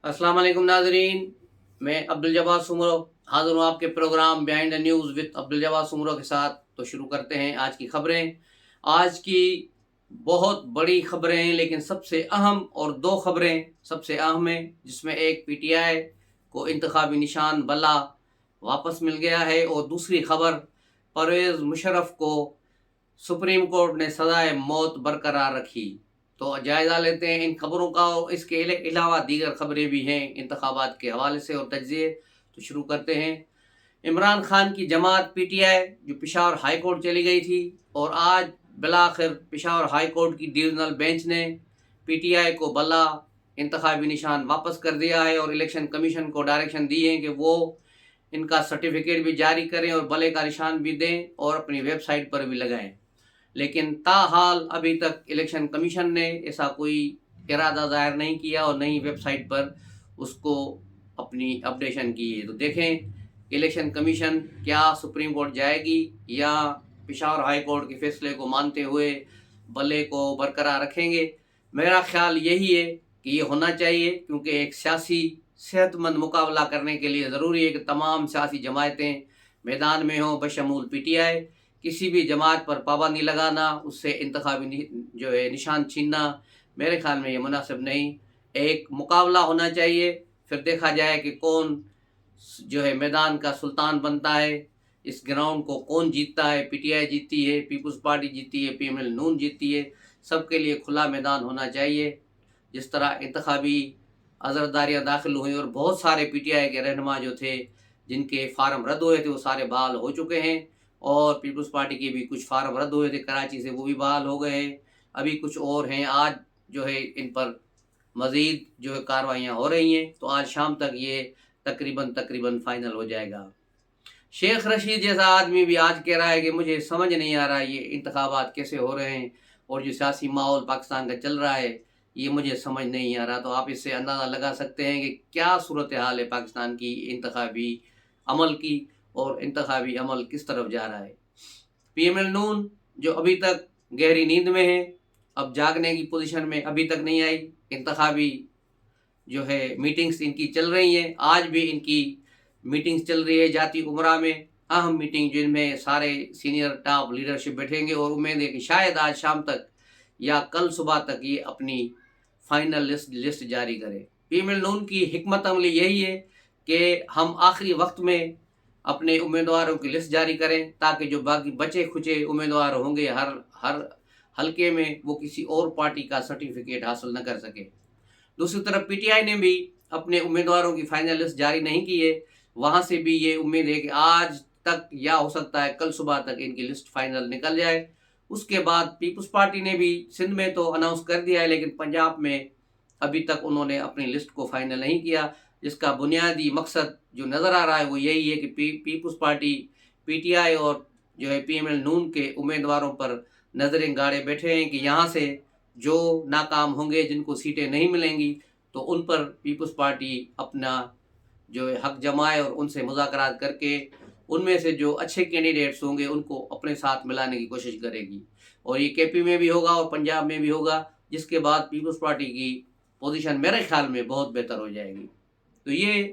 अस्सलाम वालेकुम नाजरीन, मैं अब्दुल जब्बार सुमरो हाज़िर हूँ आपके programme behind the news with Abdul Jabbar Soomro के साथ। तो शुरू करते हैं आज की खबरें। आज की बहुत बड़ी खबरें हैं, लेकिन सबसे अहम और दो खबरें सबसे अहम हैं, जिसमें एक पीटीआई को इंतखाबी निशान बल्ला वापस मिल गया है और दूसरी खबर परवेज़ मुशर्रफ को सुप्रीम कोर्ट ने सजाए मौत बरकरार रखी। तो जायज़ा लेते हैं इन खबरों का, और इसके अलावा दीगर खबरें भी हैं इंतखाबात के हवाले से और तज्ज़िये। तो शुरू करते हैं। इमरान खान की जमात पीटीआई जो पेशावर हाई कोर्ट चली गई थी, और आज बिलाखिर पेशावर हाई कोर्ट की डिवीज़नल बेंच ने पीटीआई को बल्ला इंतखाबी निशान वापस कर दिया है और इलेक्शन कमीशन को डायरेक्शन दी है कि वो इनका सर्टिफिकेट भी जारी करें और बल्ले का निशान भी दें और अपनी वेबसाइट पर भी लगाएं। लेकिन ताहाल अभी तक इलेक्शन कमीशन ने ऐसा कोई इरादा ज़ाहिर नहीं किया और नई वेबसाइट पर उसको अपनी अपडेशन की है। तो देखें इलेक्शन कमीशन क्या सुप्रीम कोर्ट जाएगी या पेशावर हाई कोर्ट के फैसले को मानते हुए बल्ले को बरकरार रखेंगे। मेरा ख्याल यही है कि ये होना चाहिए, क्योंकि एक सियासी सेहतमंद मुकाबला करने के लिए ज़रूरी है कि तमाम सियासी जमायतें मैदान में हों, बशमूल पीटीआई। किसी भी जमात पर पाबंदी लगाना, उससे इंतखाबी जो है निशान छीनना, मेरे ख्याल में ये मुनासिब नहीं। एक मुकाबला होना चाहिए, फिर देखा जाए कि कौन जो है मैदान का सुल्तान बनता है। इस ग्राउंड को कौन जीतता है, पीटीआई जीतती है, पीपल्स पार्टी जीतती है, पीएमएल नून जीतती है। सबके लिए खुला मैदान होना चाहिए। जिस तरह इंतखाबी अज़रदारियाँ दाखिल हुई और बहुत सारे पीटीआई के रहनुमा जो थे जिनके फार्म रद्द हुए थे वो सारे बहाल हो चुके हैं, और पीपल्स पार्टी के भी कुछ फार्म रद्द हुए थे कराची से, वो भी बहाल हो गए हैं। अभी कुछ और हैं, आज जो है इन पर मज़ीद जो है कार्रवाइयाँ हो रही हैं। तो आज शाम तक ये तकरीबन फ़ाइनल हो जाएगा। शेख रशीद जैसा आदमी भी आज कह रहा है कि मुझे समझ नहीं आ रहा ये इंतखाबात कैसे हो रहे हैं और जो सियासी माहौल पाकिस्तान का चल रहा है ये मुझे समझ नहीं आ रहा। तो आप इससे अंदाज़ा लगा सकते हैं कि क्या सूरत हाल है पाकिस्तान की इंतखाबी अमल की, और इंतखाबी अमल किस तरफ जा रहा है। पीएमएल नून जो अभी तक गहरी नींद में है, अब जागने की पोजीशन में अभी तक नहीं आई। इंतखाबी जो है मीटिंग्स इनकी चल रही हैं, आज भी इनकी मीटिंग्स चल रही है जाती उमरा में, अहम मीटिंग जिनमें सारे सीनियर टॉप लीडरशिप बैठेंगे, और उम्मीद है कि शायद आज शाम तक या कल सुबह तक ये अपनी फाइनल लिस्ट जारी करे। पीएमएल नून की हिकमत अमली यही है कि हम आखिरी वक्त में अपने उम्मीदवारों की लिस्ट जारी करें, ताकि जो बाकी बचे खुचे उम्मीदवार होंगे हर हर हलके में, वो किसी और पार्टी का सर्टिफिकेट हासिल न कर सके। दूसरी तरफ पीटीआई ने भी अपने उम्मीदवारों की फाइनल लिस्ट जारी नहीं की है। वहाँ से भी ये उम्मीद है कि आज तक या हो सकता है कल सुबह तक इनकी लिस्ट फाइनल निकल जाए। उसके बाद पीपल्स पार्टी ने भी सिंध में तो अनाउंस कर दिया है, लेकिन पंजाब में अभी तक उन्होंने अपनी लिस्ट को फाइनल नहीं किया, जिसका बुनियादी मकसद जो नज़र आ रहा है वो यही है कि पीपल्स पार्टी पीटीआई और जो है पीएमएल नून के उम्मीदवारों पर नज़रें गाड़े बैठे हैं कि यहाँ से जो नाकाम होंगे, जिनको सीटें नहीं मिलेंगी, तो उन पर पीपल्स पार्टी अपना जो है हक जमाए और उनसे मुज़ाकरात करके उनमें से जो अच्छे कैंडिडेट्स होंगे उनको अपने साथ मिलाने की कोशिश करेगी। और ये केपी में भी होगा और पंजाब में भी होगा, जिसके बाद पीपल्स पार्टी की पोजीशन मेरे ख्याल में बहुत बेहतर हो जाएगी। तो ये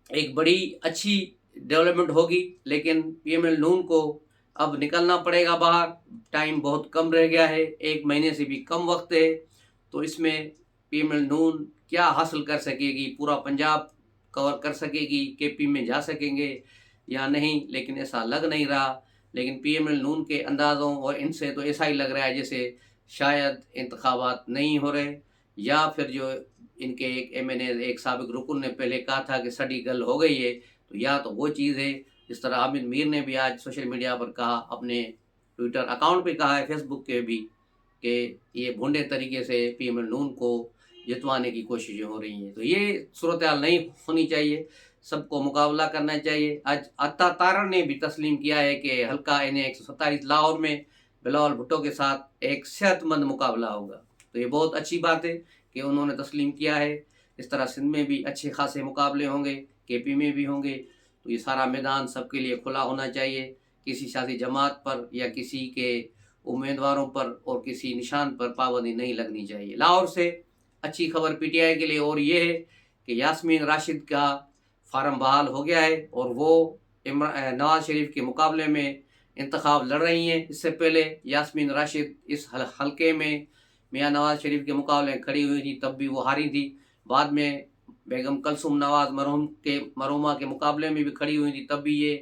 एक बड़ी अच्छी डेवलपमेंट होगी, लेकिन पीएमएल नून को अब निकलना पड़ेगा बाहर। टाइम बहुत कम रह गया है, 1 महीने से भी कम वक्त है। तो इसमें पीएमएल नून क्या हासिल कर सकेगी, पूरा पंजाब कवर कर सकेगी, केपी में जा सकेंगे या नहीं, लेकिन ऐसा लग नहीं रहा। लेकिन पीएमएल नून के अंदाज़ों और इनसे तो ऐसा ही लग रहा है जैसे शायद इंतखाबात नहीं हो रहे, या फिर जो इनके एक एमएनए एक साबिक रुकन ने पहले कहा था कि स्टडी गल हो गई है, तो या तो वो चीज़ है। जिस तरह आमिर मीर ने भी आज सोशल मीडिया पर कहा, अपने ट्विटर अकाउंट पे कहा है, फेसबुक के भी, कि ये भुंडे तरीके से पीएमएल नून को जितवाने की कोशिशें हो रही हैं। तो ये सूरत हाल नहीं होनी चाहिए, सबको मुकाबला करना चाहिए। आज अत्ता तारण ने भी तस्लीम किया है कि हल्का एनए 127 लाहौर में बिलावल भुट्टो के साथ एक सेहतमंद मुकाबला होगा। तो ये बहुत अच्छी बात है कि उन्होंने तस्लीम किया है। इस तरह सिंध में भी अच्छे खासे मुकाबले होंगे, केपी में भी होंगे। तो ये सारा मैदान सबके लिए खुला होना चाहिए, किसी सियासी जमात पर या किसी के उम्मीदवारों पर और किसी निशान पर पाबंदी नहीं लगनी चाहिए। लाहौर से अच्छी खबर पीटीआई के लिए और ये है कि यास्मीन राशिद का फार्म बहाल हो गया है और वो नवाज शरीफ के मुकाबले में इंतखाब लड़ रही हैं। इससे पहले यास्मीन राशिद इस हलके में मियां नवाज शरीफ के मुकाबले में खड़ी हुई थी, तब भी वो हारी थी। बाद में बेगम कलसूम नवाज मरहुमा के मुकाबले में भी खड़ी हुई थी, तब भी ये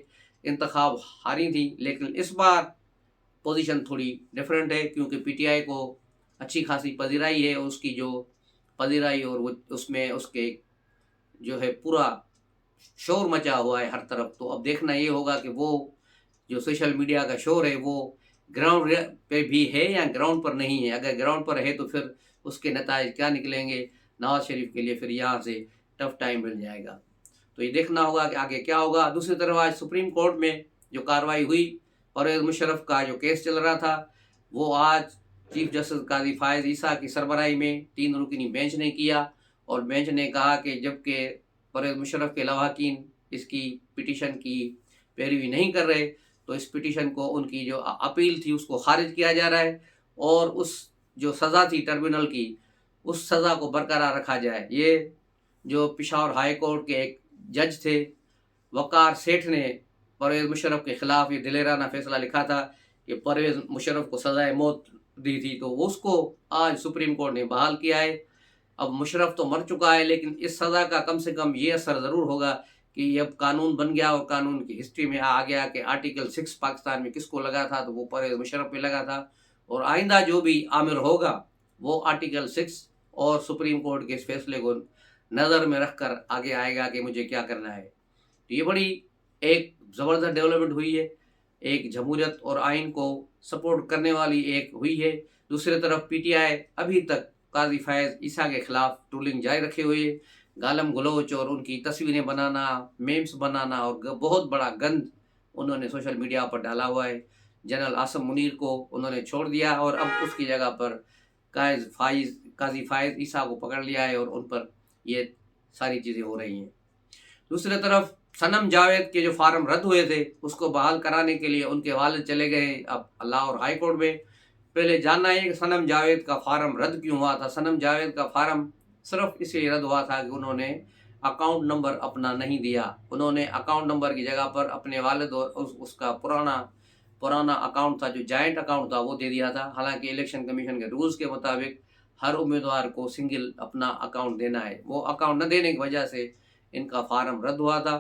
इंतखाब हारी थी। लेकिन इस बार पोजीशन थोड़ी डिफरेंट है, क्योंकि पीटीआई को अच्छी खासी पजीराई है। उसकी जो पजीराई और वो उसमें उसके जो है पूरा शोर मचा हुआ है हर तरफ। तो अब देखना ये होगा कि वो जो सोशल मीडिया का शोर है वो ग्राउंड पे भी है या ग्राउंड पर नहीं है। अगर ग्राउंड पर है तो फिर उसके नताइज क्या निकलेंगे, नवाज शरीफ के लिए फिर यहाँ से टफ टाइम मिल जाएगा। तो ये देखना होगा कि आगे क्या होगा। दूसरी तरफ आज सुप्रीम कोर्ट में जो कार्रवाई हुई, परवेज मुशर्रफ का जो केस चल रहा था, वो आज चीफ जस्टिस काजी फायज ईसा की सरबराही में 3 रुकनी बेंच ने किया और बेंच ने कहा कि जबकि परवेज मुशर्रफ के लवाकिन इसकी पिटीशन की पैरवी नहीं कर रहे, तो इस पिटीशन को उनकी जो अपील थी उसको खारिज किया जा रहा है और उस जो सज़ा थी ट्रिब्यूनल की, उस सज़ा को बरकरार रखा जाए। ये जो पेशावर हाई कोर्ट के एक जज थे वकार सेठ ने परवेज मुशर्रफ के खिलाफ ये दिलेराना फैसला लिखा था कि परवेज मुशर्रफ को सजाए मौत दी थी, तो उसको आज सुप्रीम कोर्ट ने बहाल किया है। अब मुशर्रफ तो मर चुका है, लेकिन इस सज़ा का कम से कम ये असर ज़रूर होगा कि अब कानून बन गया और कानून की हिस्ट्री में आ गया कि आर्टिकल 6 पाकिस्तान में किसको लगा था, तो वो परवेज मुशर्रफ पे लगा था। और आइंदा जो भी आमिर होगा वो आर्टिकल 6 और सुप्रीम कोर्ट के इस फैसले को नज़र में रखकर आगे आएगा कि मुझे क्या करना है। तो ये बड़ी एक ज़बरदस्त डेवलपमेंट हुई है, एक जमहूरियत और आइन को सपोर्ट करने वाली एक हुई है। दूसरी तरफ पीटीआई अभी तक काजी फायज ईसा के खिलाफ ट्रोलिंग जारी रखे हुए है, गालम गलोच और उनकी तस्वीरें बनाना, मेम्स बनाना और बहुत बड़ा गंद उन्होंने सोशल मीडिया पर डाला हुआ है। जनरल आसम मुनीर को उन्होंने छोड़ दिया और अब उसकी जगह पर काजी फायज ईसा को पकड़ लिया है और उन पर ये सारी चीज़ें हो रही हैं। दूसरी तरफ सनम जावेद के जो फार्म रद्द हुए थे उसको बहाल कराने के लिए उनके वालिद चले गए अब लाहौर हाई कोर्ट में। पहले जानना है कि सनम जावेद का फार्म रद्द क्यों हुआ था। सनम जावेद का फार्म सिर्फ इसलिए रद्द हुआ था कि उन्होंने अकाउंट नंबर अपना नहीं दिया। उन्होंने अकाउंट नंबर की जगह पर अपने वालिद और उसका पुराना अकाउंट था, जो जॉइंट अकाउंट था, वो दे दिया था। हालांकि इलेक्शन कमीशन के रूल्स के मुताबिक हर उम्मीदवार को सिंगल अपना अकाउंट देना है। वो अकाउंट न देने की वजह से इनका फार्म रद्द हुआ था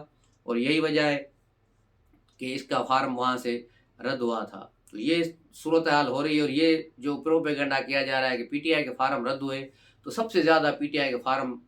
और यही वजह है कि इसका फार्म वहाँ से रद्द हुआ था। तो ये सूरत हाल हो रही है और ये जो प्रोपेगेंडा किया जा रहा है कि पीटीआई के फार्म रद्द हुए, तो सबसे ज़्यादा पीटीआई के फार्म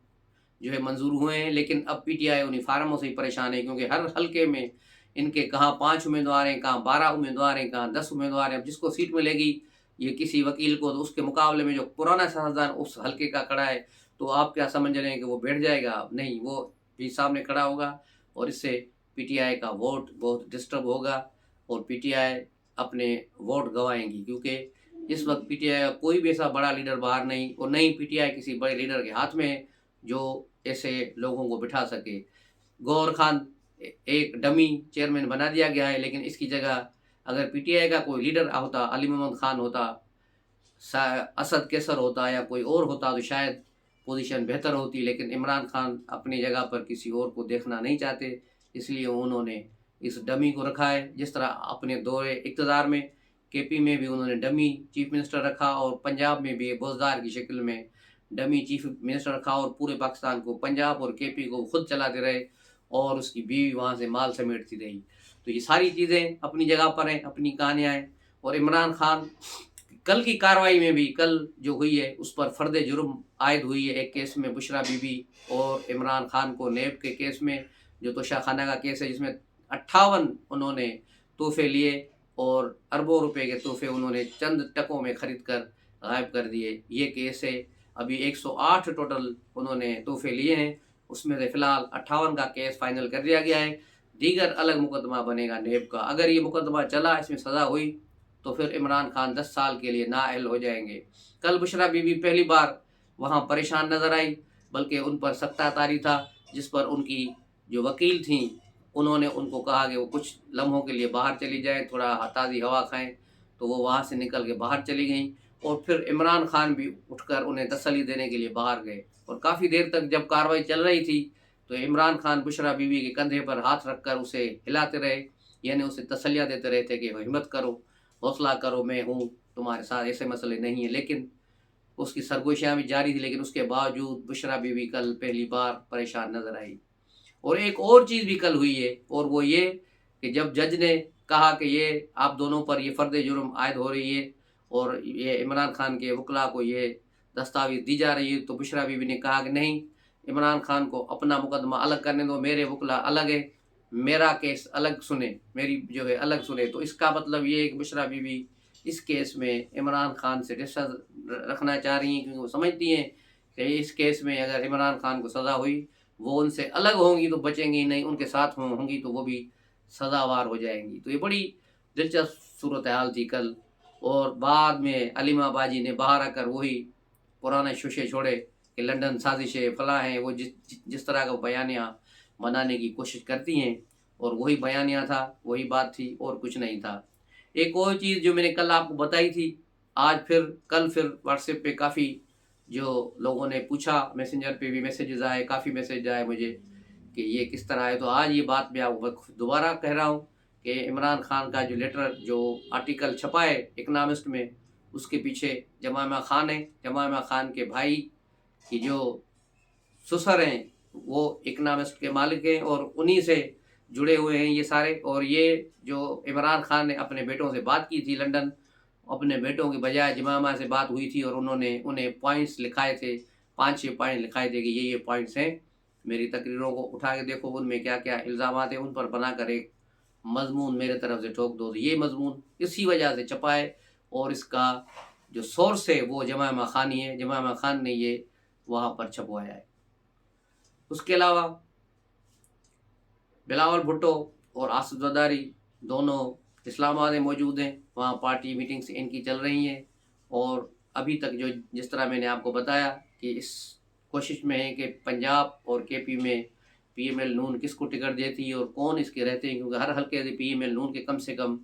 जो है मंजूर हुए हैं। लेकिन अब पीटीआई उन्हीं फार्मों से ही परेशान है, क्योंकि हर हलके में इनके कहाँ 5 उम्मीदवार हैं, कहाँ 12 उम्मीदवार हैं, कहाँ 10 उम्मीदवार हैं। अब जिसको सीट मिलेगी ये किसी वकील को, तो उसके मुकाबले में जो पुराना सियासतदान उस हलके का खड़ा है, तो आप क्या समझ रहे हैं कि वो बैठ जाएगा? नहीं, वो भी सामने खड़ा होगा और इससे पीटीआई का वोट बहुत डिस्टर्ब होगा और पीटीआई अपने वोट गंवाएंगी, क्योंकि इस वक्त पीटीआई का कोई भी ऐसा बड़ा लीडर बाहर नहीं और नहीं पीटीआई किसी बड़े लीडर के हाथ में है जो ऐसे लोगों को बिठा सके। गौहर खान एक डमी चेयरमैन बना दिया गया है, लेकिन इसकी जगह अगर पीटीआई का कोई लीडर होता, अली मोहम्मद खान होता, असद कैसर होता या कोई और होता, तो शायद पोजीशन बेहतर होती। लेकिन इमरान खान अपनी जगह पर किसी और को देखना नहीं चाहते, इसलिए उन्होंने इस डमी को रखा है। जिस तरह अपने दौरे इक़्तिदार में केपी में भी उन्होंने डमी चीफ मिनिस्टर रखा और पंजाब में भी बोझदार की शक्ल में डमी चीफ मिनिस्टर रखा और पूरे पाकिस्तान को, पंजाब और केपी को खुद चलाते रहे और उसकी बीवी वहाँ से माल समेटती रही। तो ये सारी चीज़ें अपनी जगह पर हैं, अपनी कहानियाँ हैं। और इमरान खान कल की कार्रवाई में भी, कल जो हुई है उस पर फर्द जुर्म आयद हुई है। एक केस में बुशरा बीबी और इमरान खान को नेब के केस में, जो तोशाखाना का केस है, जिसमें 58 उन्होंने तोहफे लिए और अरबों रुपए के तोहफे उन्होंने चंद टकों में खरीद कर गायब कर दिए। ये केस है। अभी 108 टोटल उन्होंने तोहफे लिए हैं, उसमें से फ़िलहाल 58 का केस फाइनल कर दिया गया है। दीगर अलग मुकदमा बनेगा नेब का। अगर ये मुकदमा चला, इसमें सज़ा हुई, तो फिर इमरान खान 10 साल के लिए नाअहल हो जाएंगे। कल बुशरा बीबी पहली बार वहाँ परेशान नज़र आई, बल्कि उन पर सख्ता तारी था, जिस पर उनकी जो वकील थी उन्होंने उनको कहा कि वो कुछ लम्हों के लिए बाहर चली जाएं, थोड़ा ताज़ी हवा खाएं, तो वो वहाँ से निकल के बाहर चली गई اور پھر عمران خان بھی اٹھ کر انہیں تسلی دینے کے لیے باہر گئے، اور کافی دیر تک جب کارروائی چل رہی تھی تو عمران خان بشرا بیوی کے کندھے پر ہاتھ رکھ کر اسے ہلاتے رہے، یعنی اسے تسلیاں دیتے رہے تھے کہ ہمت کرو، حوصلہ کرو، میں ہوں تمہارے ساتھ، ایسے مسئلے نہیں ہیں۔ لیکن اس کی سرگوشیاں بھی جاری تھی، لیکن اس کے باوجود بشرا بیوی کل پہلی بار پریشان نظر آئی۔ اور ایک اور چیز بھی کل ہوئی ہے، اور وہ یہ کہ جب جج نے کہا کہ یہ آپ دونوں پر یہ فرد جرم عائد ہو رہی ہے اور یہ عمران خان کے وکلاء کو یہ دستاویز دی جا رہی ہے، تو بشرا بیوی نے کہا کہ نہیں، عمران خان کو اپنا مقدمہ الگ کرنے دو، میرے وکلاء الگ ہے، میرا کیس الگ سنے، میری جو ہے الگ سنے۔ تو اس کا مطلب یہ ہے کہ بشرا بیوی اس کیس میں عمران خان سے ڈسٹنس رکھنا چاہ رہی ہیں، کیونکہ وہ سمجھتی ہیں کہ اس کیس میں اگر عمران خان کو سزا ہوئی، وہ ان سے الگ ہوں گی تو بچیں گی نہیں، ان کے ساتھ ہوں گی تو وہ بھی سزاوار ہو جائیں گی۔ تو یہ بڑی دلچسپ صورتحال تھی کل، اور بعد میں علیمہ باجی نے باہر آ کر وہی پرانے شوشے چھوڑے کہ لندن سازشیں فلاں ہیں، وہ جس طرح کا بیانیہ بنانے کی کوشش کرتی ہیں، اور وہی بیانیہ تھا، وہی بات تھی، اور کچھ نہیں تھا۔ ایک اور چیز جو میں نے کل آپ کو بتائی تھی، آج کل واٹس ایپ پہ کافی جو لوگوں نے پوچھا، میسنجر پہ بھی میسیجز آئے، کافی میسیج آئے مجھے کہ یہ کس طرح ہے۔ تو آج یہ بات میں آپ کو دوبارہ کہہ رہا ہوں کہ عمران خان کا جو لیٹر، جو آرٹیکل چھپا ہے اکنامسٹ میں، اس کے پیچھے جمائمہ خان ہے۔ جمائمہ خان کے بھائی کی جو سسر ہیں وہ اکنامسٹ کے مالک ہیں، اور انہی سے جڑے ہوئے ہیں یہ سارے۔ اور یہ جو عمران خان نے اپنے بیٹوں سے بات کی تھی لندن، اپنے بیٹوں کے بجائے جمائمہ سے بات ہوئی تھی، اور انہوں نے انہیں پوائنٹس لکھائے تھے، 5-6 پوائنٹ لکھائے تھے کہ یہ پوائنٹس ہیں، میری تقریروں کو اٹھا کے دیکھو، ان میں کیا کیا الزامات ہیں، ان پر بنا کر ایک مضمون میرے طرف سے ٹھوک دو۔ یہ مضمون اسی وجہ سے چھپا ہے، اور اس کا جو سورس ہے وہ جمائمہ خانی ہے، جمائمہ خان نے یہ وہاں پر چھپوایا ہے۔ اس کے علاوہ بلاول بھٹو اور آصف زرداری دونوں اسلام آباد میں موجود ہیں، وہاں پارٹی میٹنگز ان کی چل رہی ہیں، اور ابھی تک جس طرح میں نے آپ کو بتایا کہ اس کوشش میں ہے کہ پنجاب اور کے پی میں پی ایم ایل نون کس کو ٹکٹ دیتی ہے اور کون اس کے رہتے ہیں، کیونکہ ہر حلقے سے پی ایم ایل نون کے کم سے کم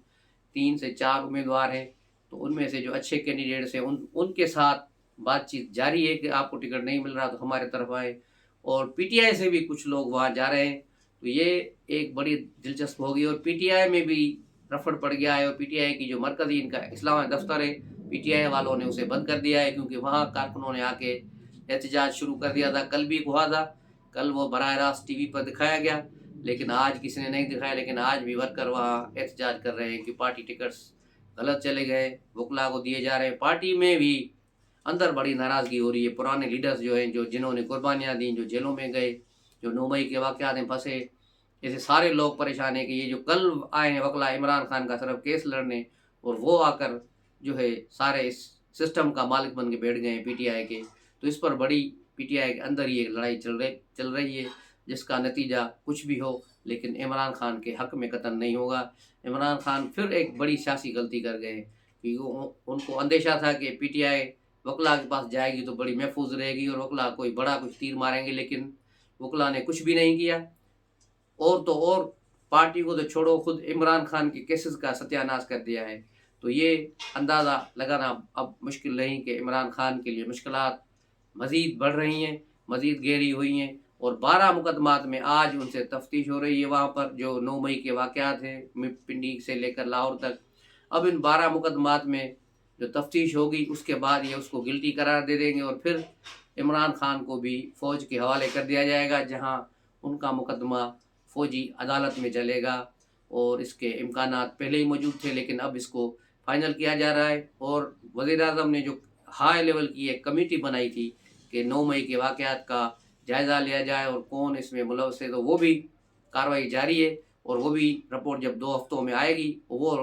3 سے 4 امیدوار ہیں، تو ان میں سے جو اچھے کینڈیڈیٹس ہیں ان کے ساتھ بات چیت جاری ہے کہ آپ کو ٹکٹ نہیں مل رہا تو ہمارے طرف آئے، اور پی ٹی آئی سے بھی کچھ لوگ وہاں جا رہے ہیں۔ تو یہ ایک بڑی دلچسپ ہوگی، اور پی ٹی آئی میں بھی رفڑ پڑ گیا ہے، اور پی ٹی آئی کی جو مرکزی ان کا اسلام آباد دفتر ہے، پی ٹی آئی والوں نے اسے بند کر دیا ہے، کیونکہ وہاں کارکنوں نے آ کے احتجاج شروع کر دیا تھا۔ کل بھی ہوا تھا، کل وہ براہ راست ٹی وی پر دکھایا گیا، لیکن آج کسی نے نہیں دکھایا، لیکن آج بھی ورکر وہاں احتجاج کر رہے ہیں کہ پارٹی ٹکٹس غلط چلے گئے، وکلاء کو دیے جا رہے ہیں۔ پارٹی میں بھی اندر بڑی ناراضگی ہو رہی ہے، پرانے لیڈرز جو ہیں، جنہوں نے قربانیاں دیں، جو جیلوں میں گئے، جو 9 مئی کے واقعات میں پھنسے، ایسے سارے لوگ پریشان ہیں کہ یہ جو کل آئے ہیں وکلاء عمران خان کا صرف کیس لڑنے، اور وہ آ کر جو ہے سارے اس سسٹم کا مالک بن کے بیٹھ گئے ہیں پی ٹی آئی کے۔ تو اس پر بڑی پی ٹی آئی کے اندر ہی ایک لڑائی چل رہی ہے، جس کا نتیجہ کچھ بھی ہو لیکن عمران خان کے حق میں قتل نہیں ہوگا۔ عمران خان پھر ایک بڑی سیاسی غلطی کر گئے ہیں، کیونکہ ان کو اندیشہ تھا کہ پی ٹی آئی وکلاء کے پاس جائے گی تو بڑی محفوظ رہے گی، اور وکلاء کوئی بڑا کچھ تیر ماریں گے، لیکن وکلاء نے کچھ بھی نہیں کیا، اور تو اور پارٹی کو تو چھوڑو، خود عمران خان کے کیسز کا ستیہ ناش کر دیا ہے۔ تو یہ اندازہ لگانا اب مشکل نہیں کہ عمران خان کے لیے مشکلات مزید بڑھ رہی ہیں، مزید گہری ہوئی ہیں، اور 12 مقدمات میں آج ان سے تفتیش ہو رہی ہے وہاں پر، جو 9 مئی کے واقعات ہیں پنڈی سے لے کر لاہور تک۔ اب ان 12 مقدمات میں جو تفتیش ہوگی اس کے بعد یہ اس کو گلٹی قرار دے دیں گے، اور پھر عمران خان کو بھی فوج کے حوالے کر دیا جائے گا، جہاں ان کا مقدمہ فوجی عدالت میں چلے گا، اور اس کے امکانات پہلے ہی موجود تھے، لیکن اب اس کو فائنل کیا جا رہا ہے۔ اور وزیر اعظم نے جو ہائی لیول کی ایک کمیٹی بنائی تھی کہ 9 مئی کے واقعات کا جائزہ لیا جائے اور کون اس میں ملوث ہے، تو وہ بھی کارروائی جاری ہے، اور وہ بھی رپورٹ جب 2 ہفتوں میں آئے گی، وہ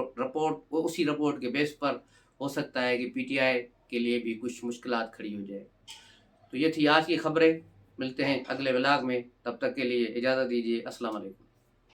اسی رپورٹ کے بیس پر ہو سکتا ہے کہ پی ٹی آئی کے لیے بھی کچھ مشکلات کھڑی ہو جائے۔ تو یہ تھی آج کی خبریں، ملتے ہیں اگلے ولاگ میں، تب تک کے لیے اجازت دیجیے، السلام علیکم۔